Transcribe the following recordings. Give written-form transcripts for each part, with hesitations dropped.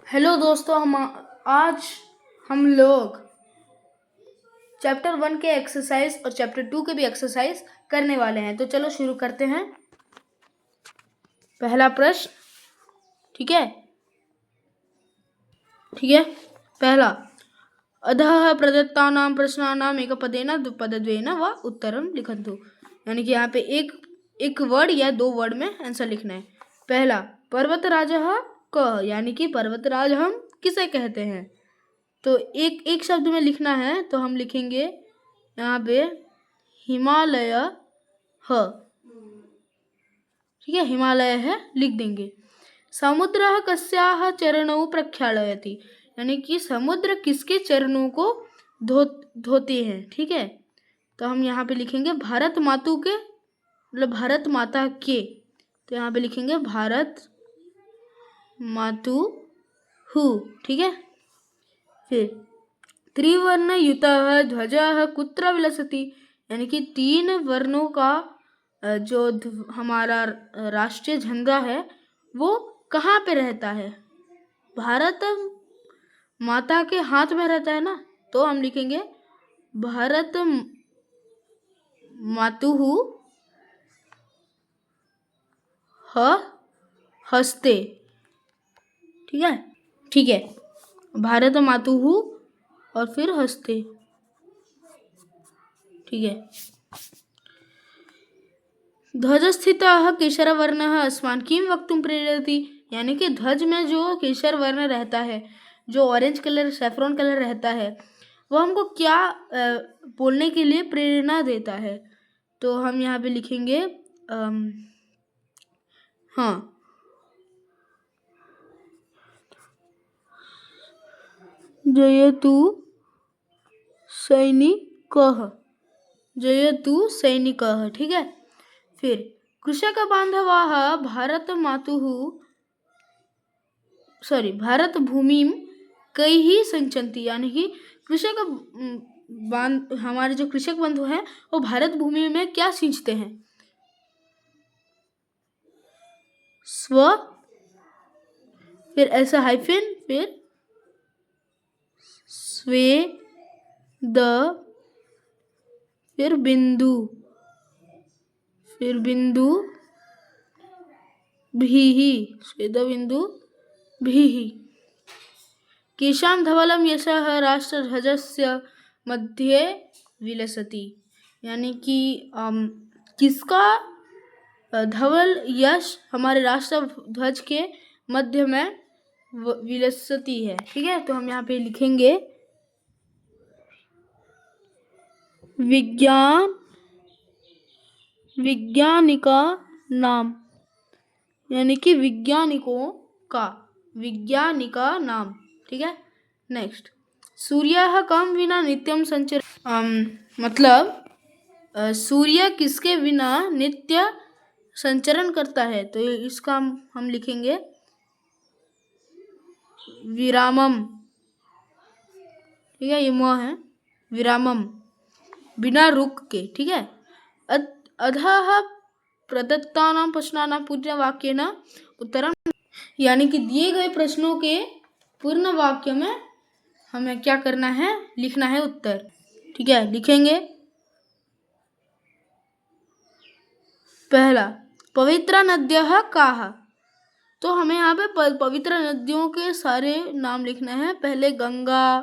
Hello दोस्तों, आज हम लोग चैप्टर 1 के एक्सरसाइज और चैप्टर 2 के भी एक्सरसाइज करने वाले हैं। तो चलो शुरू करते हैं। पहला प्रश्न, ठीक है। पहला, अधः प्रदत्तानां प्रश्नानाम् एकपदेन द्विपदद्वयेन वा उत्तरं लिखन्तु। यानी कि यहाँ पे एक वर्ड या दो वर्ड में आंसर लिखना है। पहला, पर्वतराजः कः, यानी कि पर्वतराज हम किसे कहते हैं। तो एक शब्द में लिखना है, तो हम लिखेंगे यहाँ पे हिमालय ह, ठीक है। हिमालय है लिख देंगे। समुद्रः कस्याः चरणौ प्रक्षालयति, यानी कि समुद्र किसके चरणों को धोते हैं, ठीक है। तो हम यहाँ पे लिखेंगे भारत मातु के, मतलब भारत माता के। तो यहाँ पे लिखेंगे भारत मातु हु, ठीक है। फिर त्रिवर्णयुतः ध्वजः कुत्र विलसति, यानी कि 3 वर्णों का जो हमारा राष्ट्रीय झंडा है वो कहाँ पे रहता है। भारत माता के हाथ में रहता है ना, तो हम लिखेंगे भारत मातुः हस्ते, ठीक है। भारत मातुः और फिर हस्ते, ठीक है। ध्वजस्थितः केशरवर्णः अस्मान् किं वक्तुं प्रेरयति, यानी कि ध्वज में जो केशर वर्ण रहता है, जो ऑरेंज कलर सैफरॉन कलर रहता है, वो हमको क्या बोलने के लिए प्रेरणा देता है। तो हम यहाँ पे लिखेंगे हाँ, जयतु सैनिकः, जयतु सैनिकः, ठीक है। फिर कृषक बांधवाः भारत भूमिम कैः सिंचन्ति, यानी कि कृषक हमारे जो कृषक बंधु हैं वो भारत भूमि में क्या सिंचते हैं। स्व, फिर ऐसा हाइफन, फिर स्वे द, फिर बिंदु, भीः, स्वेद बिंदु भीः। केषां धवलं यशः राष्ट्रध्वजस्य मध्ये विलसति, यानी कि किसका धवल यश हमारे राष्ट्र ध्वज के मध्य में विलसती है, ठीक है। तो हम यहाँ पे लिखेंगे वैज्ञानिका नाम, यानी कि वैज्ञानिका नाम, ठीक है। नेक्स्ट, सूर्यः कं विना नित्यं संचर, मतलब सूर्य किसके बिना नित्य संचरण करता है। तो इसका हम लिखेंगे विरामम, ठीक है। ये म है, विरामम, बिना रुक के, ठीक है। अधः प्रदत्तानां प्रश्नानां पूर्ण वाक्येन उत्तरं, यानी कि दिए गए प्रश्नों के पूर्ण वाक्य में हमें क्या करना है, लिखना है उत्तर, ठीक है। लिखेंगे पहला, पवित्र नद्यः काः, तो हमें यहाँ पे पवित्र नदियों के सारे नाम लिखना है। पहले गंगा,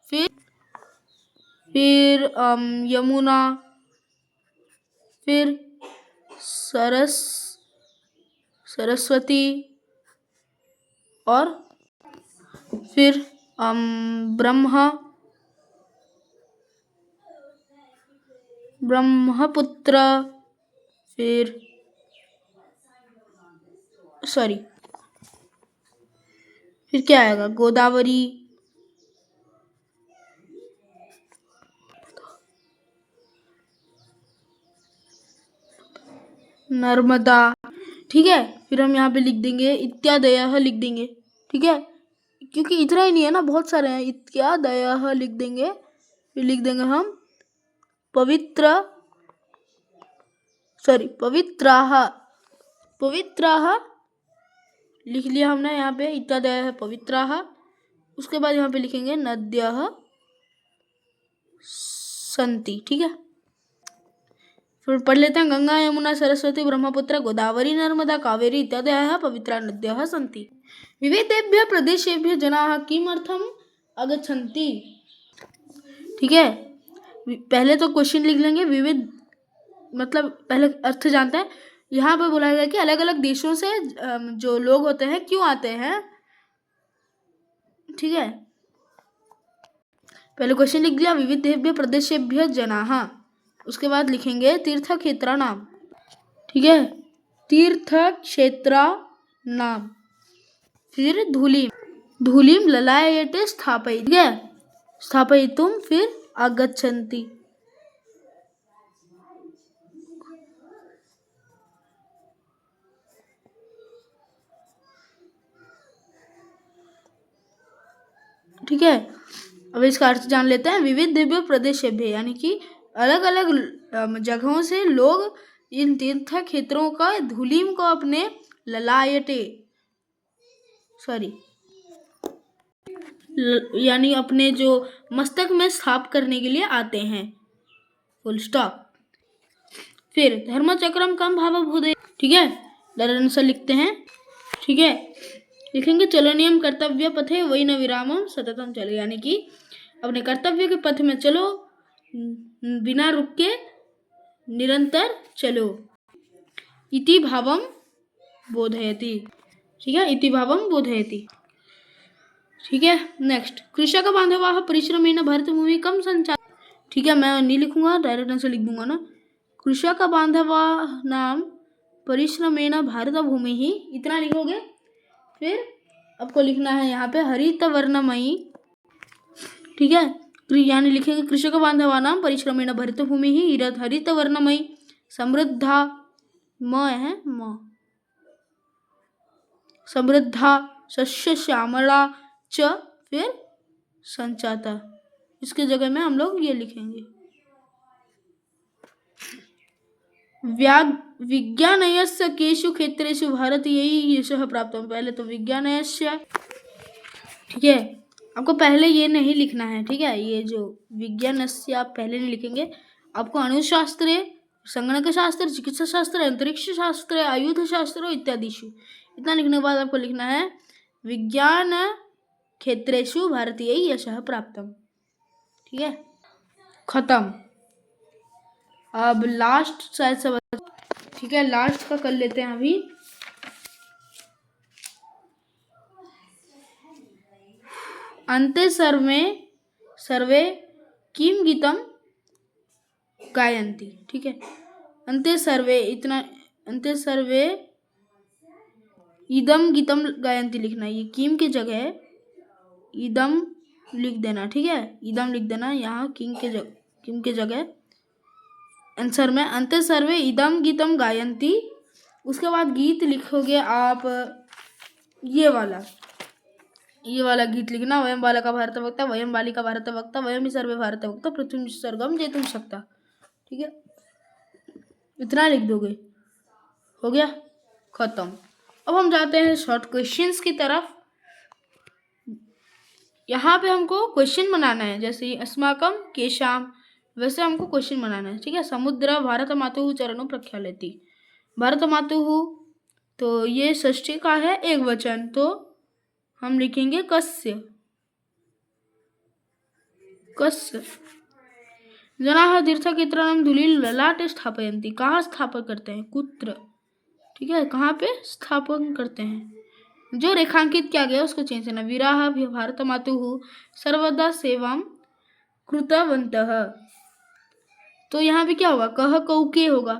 फिर यमुना, फिर सरस्वती, और फिर ब्रह्मपुत्र, फिर क्या आएगा, गोदावरी, नर्मदा, ठीक है। फिर हम यहाँ पे लिख देंगे इत्यादयः, लिख देंगे, ठीक है। क्योंकि इतना ही नहीं है ना, बहुत सारे हैं। इत्यादयः लिख देंगे, फिर लिख देंगे हम पवित्राः लिख लिया हमने यहाँ पे इत्यादयः पवित्राः। उसके बाद यहाँ पे लिखेंगे नद्यः सन्ति। ठीक है, फिर पढ़ लेते हैं गंगा यमुना सरस्वती ब्रह्मपुत्र गोदावरी नर्मदा कावेरी इत्यादयः पवित्रा नद्यः सन्ति विविधेभ्यः प्रदेशेभ्यः जनाः किमर्थम् आगच्छन्ति। ठीक है, पहले तो क्वेश्चन लिख लेंगे। विविध मतलब पहले अर्थ जानते हैं। यहाँ पे बोला गया कि अलग अलग देशों से जो लोग होते हैं क्यों आते हैं। ठीक है, पहले क्वेश्चन लिख दिया विविधेभ्यः प्रदेशेभ्यः जनाः। उसके बाद लिखेंगे तीर्थ क्षेत्र नाम। ठीक है, तीर्थ क्षेत्र नाम। फिर धूलिम ललायते स्थापयितुं। ठीक है, स्थापयितुं फिर आगच्छन्ति। ठीक है, अब इसका अर्थ जान लेते हैं। विविध दिव्य प्रदेशेभ्य यानी कि अलग अलग जगहों से लोग इन तीर्थ क्षेत्रों का धूलिम को अपने ललायटे यानी अपने जो मस्तक में स्थाप करने के लिए आते हैं। Full stop. फिर धर्मचक्रम कम भाव भूदे। ठीक है, दरअंश लिखते हैं। ठीक है, लिखेंगे चलनियम कर्तव्य पथे वही न विरामम सततम चले, यानी कि अपने कर्तव्य के पथ में चलो, बिना रुक के निरंतर चलो। इति भावम बोधयति। ठीक है, इति भावम बोधयति। ठीक है, नेक्स्ट कृषक बांधवाः परिश्रमेण भरतभूमि कम संचार। ठीक है, मैं नहीं लिखूंगा, डायरेक्ट आंसर लिख दूंगा ना। कृषक बांधवाः नाम परिश्रमेण भारतभूमि ही, इतना लिखोगे। फिर आपको लिखना है यहाँ पे हरित वर्णमयी। ठीक है, यानी लिखेंगे कृषक बांधवा नाम परिश्रमेण भरतभूमि ही हरित वर्णमयी समृद्धा है समृद्धा शस्य श्यामला च फिर संचाता। इसके जगह में हम लोग ये लिखेंगे विज्ञानयस्य केषु क्षेत्रेषु भारतीय यशः प्राप्त। पहले तो विज्ञानयस्य। ठीक है, आपको पहले ये नहीं लिखना है। ठीक है, ये जो विज्ञानस्य आप पहले नहीं लिखेंगे। आपको अणुशास्त्रे संगणक शास्त्र चिकित्सा शास्त्र अंतरिक्ष शास्त्र आयुध शास्त्र इत्यादिषु, इतना लिखने के बाद आपको लिखना है विज्ञान क्षेत्रेषु भारतीय यशः प्राप्तम। ठीक है, खत्म। अब लास्ट शायद सब। ठीक है, लास्ट का कर लेते हैं अभी। अन्ते सर्वे किम गीतम गायन्ति। ठीक है, अन्ते सर्वे इदम गीतम गायन्ति लिखना है। ये किम की जगह इदम लिख देना। ठीक है, इदम लिख देना यहाँ किम के जगह आंसर में। अन्ते सर्वे इदम गीतम गायन्ति। उसके बाद गीत लिखोगे आप ये वाला गीत लिखना। वयम बालका भारत वक्ता वयम बालिका भारत वक्ता वयम ही सर्वे भारत वक्ता पृथ्वी सर्गम जेतुम शक्ता। ठीक है, इतना लिख दोगे, हो गया, खत्म। अब हम जाते हैं शॉर्ट क्वेश्चंस की तरफ। यहाँ पे हमको क्वेश्चन बनाना है, जैसे अस्माकम केशाम, वैसे हमको क्वेश्चन बनाना है। ठीक है, समुद्र भारत मातुः चरणों प्रख्यालति। भारत मातुः तो ये षष्ठी का है एक वचन, तो हम लिखेंगे कस्य। जनाः तीर्थक्षेत्राणां धूलिं ललाटे स्थापयन्ति। कहाँ स्थापन करते हैं, कुत्र। ठीक है, कहाँ पे स्थापन करते हैं। जो रेखांकित किया गया उसको चेंज करना। वीराः भारत मातुः सर्वदा सेवां कृतवन्तः। तो यहाँ पे क्या होगा, कह कौ के होगा,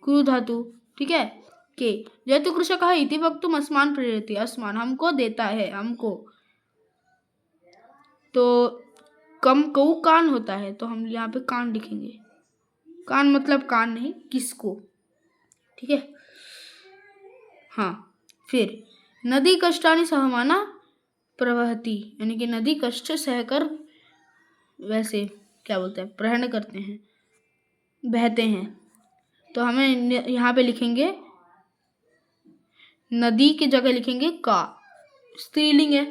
क्रू धातु। ठीक है, के जयतु कृषकः इति वक्तुम् अस्मान् प्रेरयति। अस्मान् हमको देता है, हमको। तो कम कौ कान होता है, तो हम यहाँ पे कान लिखेंगे। कान मतलब कान नहीं, किसको। ठीक है, हाँ। फिर नदी कष्टानि सहमाना प्रवहति, यानी कि नदी कष्ट सहकर वैसे क्या बोलते हैं, प्रहण करते हैं, बहते हैं। तो हमें यहाँ पे लिखेंगे नदी की जगह लिखेंगे का, स्त्रीलिंग है।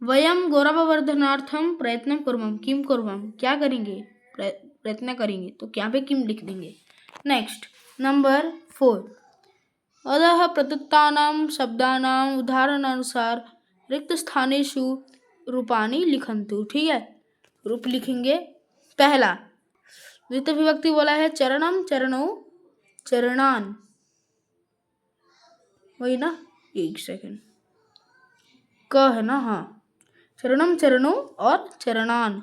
वयम गौरववर्धनार्थम प्रयत्न कुर्मम, किम कुर्मम, क्या करेंगे, प्रयत्न करेंगे, तो यहाँ पे किम लिख देंगे। नेक्स्ट नंबर 4, अधः प्रदत्तानां शब्दानां उदाहरणानुसार रिक्त स्थानेषु रूपाणि लिखन्तु। ठीक है, रूप लिखेंगे। पहला द्वितीय विभक्ति बोला है चरणम, चरणौ, चरणान, वही ना, एक सेकंड, क है ना, हाँ, चरणम, चरणौ और चरणान।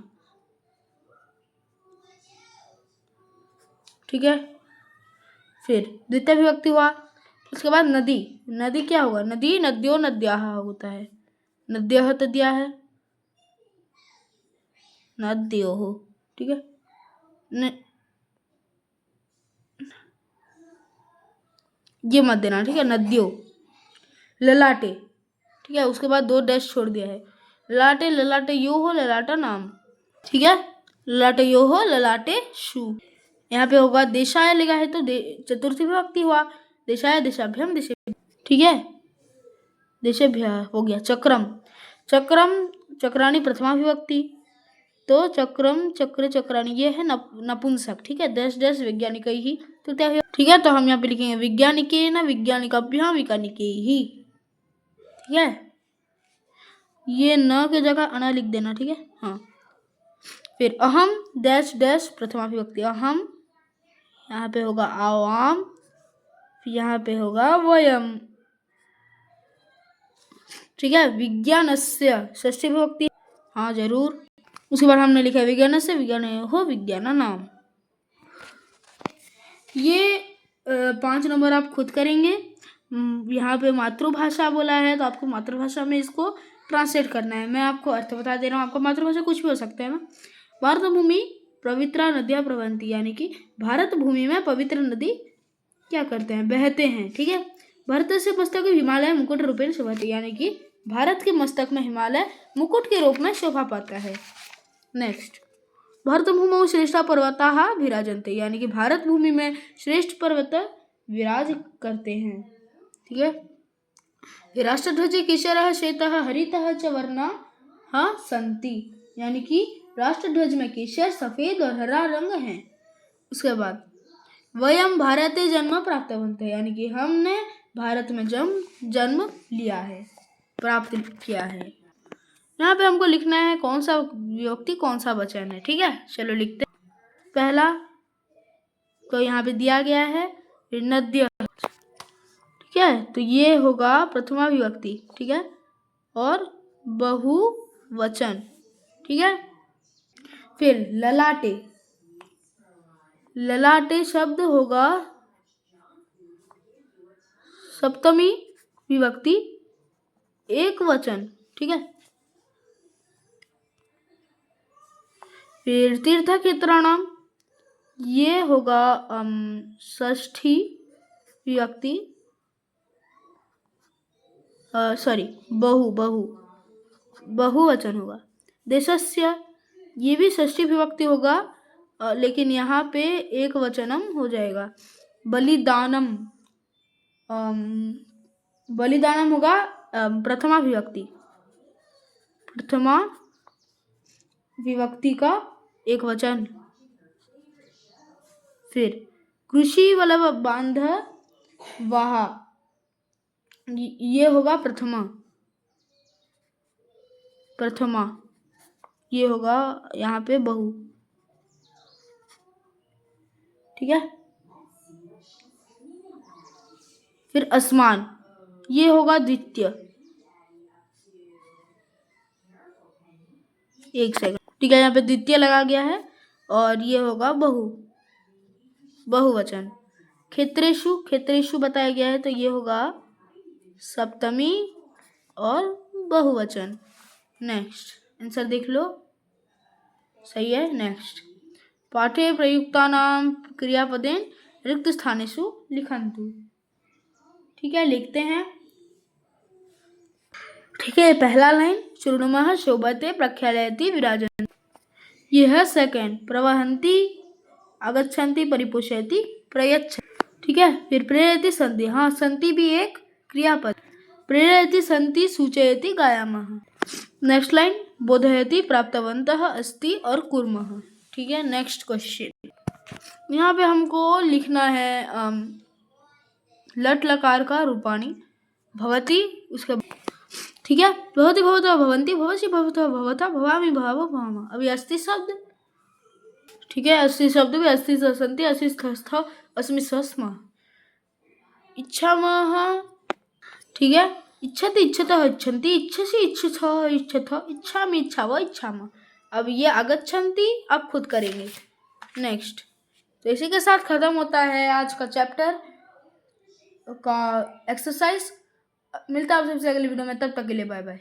ठीक है, फिर द्वितीय विभक्ति हुआ। उसके बाद नदी, नदी क्या होगा, नदी, नद्यो, नद्याः होता है, नद्यः तो दिया है, नद्योः। ठीक है, ये मत देना, ठीक है, नद्यो। ललाटे, ठीक है, उसके बाद 2 डैश छोड़ दिया है, ललाटे, ललाटे यो हो, ललाटा नाम। ठीक है, ललाटे यो हो, ललाटे शु। यहाँ पे होगा देशाय लिखा है तो चतुर्थी विभक्ति हुआ, देशाय, देशाभ्यम, देशे। ठीक है, देशेभ्य हो गया। चक्रम, चक्रम, चक्राणी प्रथमा विभक्ति, तो चक्रम, चक्र, चक्राणी, ये है नपुंसक। ठीक है, डैश डैश वैज्ञानिक ही तृतीया विभक्ति। ठीक है, तो हम यहाँ पे लिखेंगे वैज्ञानिकेन, वैज्ञानिकाभ्याम, वैज्ञानिकैः। ठीक है, ये न के जगह अना लिख देना। ठीक है, हाँ। फिर अहम डैश डैश प्रथमा विभक्ति, अहम, यहाँ पे होगा आवाम, यहाँ पे होगा वयम। ठीक है, विज्ञानस्य षष्ठी विभक्ति, हाँ जरूर। उसके बाद हमने लिखा है विज्ञानस्य, विज्ञानयोः, विज्ञान नाम। ये 5 नंबर आप खुद करेंगे। यहाँ पे मातृभाषा बोला है तो आपको मातृभाषा में इसको ट्रांसलेट करना है। मैं आपको अर्थ बता दे रहा हूँ, आपका मातृभाषा कुछ भी हो सकता है ना। भारत भूमि पवित्रा नदियाँ प्रवहन्ति, यानी कि भारत भूमि में पवित्र नदी क्या करते हैं, बहते हैं। ठीक है, भारत से मस्तक हिमालय मुकुट रूपेण शोभते, यानी कि भारत के मस्तक में हिमालय मुकुट के रूप में शोभा पाता है। नेक्स्ट, भारत भूमौ श्रेष्ठा पर्वताः विराजन्ते, यानी कि भारत भूमि में श्रेष्ठ पर्वत विराज करते हैं। ठीक है, राष्ट्रध्वजे केशरः श्वेतः हरितः च वर्णाः सन्ति, यानी कि राष्ट्रध्वज में केशर, सफेद और हरा रंग है। उसके बाद वयम भारते जन्म प्राप्तवन्तः, यानी कि हमने भारत में जन्म लिया है, प्राप्त किया है। यहाँ पे हमको लिखना है कौन सा विभक्ति कौन सा वचन है। ठीक है, चलो लिखते हैं। पहला तो यहाँ पे दिया गया है नद्य। ठीक है, तो ये होगा प्रथमा विभक्ति। ठीक है, और बहुवचन। ठीक है, फिर ललाटे, ललाटे शब्द होगा सप्तमी विभक्ति, एक वचन। ठीक है, फिर तीर्थक्षेत्राणाम, ये होगा षष्ठी विभक्ति, सॉरी बहुवचन होगा। देशस्य, ये भी षष्ठी विभक्ति होगा, लेकिन यहाँ पे एक वचनम हो जाएगा। बलिदानम, बलिदानम होगा प्रथमा विभक्ति, प्रथमा विभक्ति का एक वचन। फिर कृषि वल्लभ बांध वाह, ये होगा प्रथमा, ये होगा यहाँ पे बहु। ठीक है, फिर असमान, ये होगा द्वितीय। एक सेकंड, ठीक है, यहाँ पे द्वितीय लगा गया है और ये होगा बहुवचन। क्षेत्रेषु, क्षेत्रेषु बताया गया है तो ये होगा सप्तमी और बहुवचन। नेक्स्ट आंसर देख लो, सही है। नेक्स्ट, पाठे प्रयुक्तानां क्रियापदेन रिक्त स्थानेषु लिखन्तु। ठीक है, लिखते हैं। ठीक है, पहला लाइन, चूर्णमः शोभते प्रख्यालयति विराजन्ति, यह सेकंड, प्रवहन्ति आगच्छन्ति परिपोषयति प्रयच्छन्ति। ठीक है, फिर प्रेरयति संधि, हाँ संधि भी एक क्रियापद प्रेरयति सन्ति सूचयति गायामः। नेक्स्ट लाइन बोधयति प्राप्तवन्तः अस्ति और कुर्मः। ठीक है, नेक्स्ट क्वेश्चन यहाँ पे हमको लिखना है लट लकार का रूपाणी भवति उसके ठीक है, भवति भवतः भवन्ति भवसि भवतः भवता भवामि भवावः भवामः। अभी अस्ति शब्द ठीक है, अस्ति शब्द भी अस्ति सन्ति अस्ति स्थ अस्मि स्म इच्छामः ठीक है, इच्छति इच्छतः इच्छन्ति इच्छसि इच्छथः इच्छथः इच्छामि इच्छावः इच्छामः। अब ये आगच्छन्ति आप खुद करेंगे। नेक्स्ट तो इसी के साथ खत्म होता है आज का चैप्टर का एक्सरसाइज। मिलता है आप सबसे अगले वीडियो में, तब तक के लिए बाय बाय।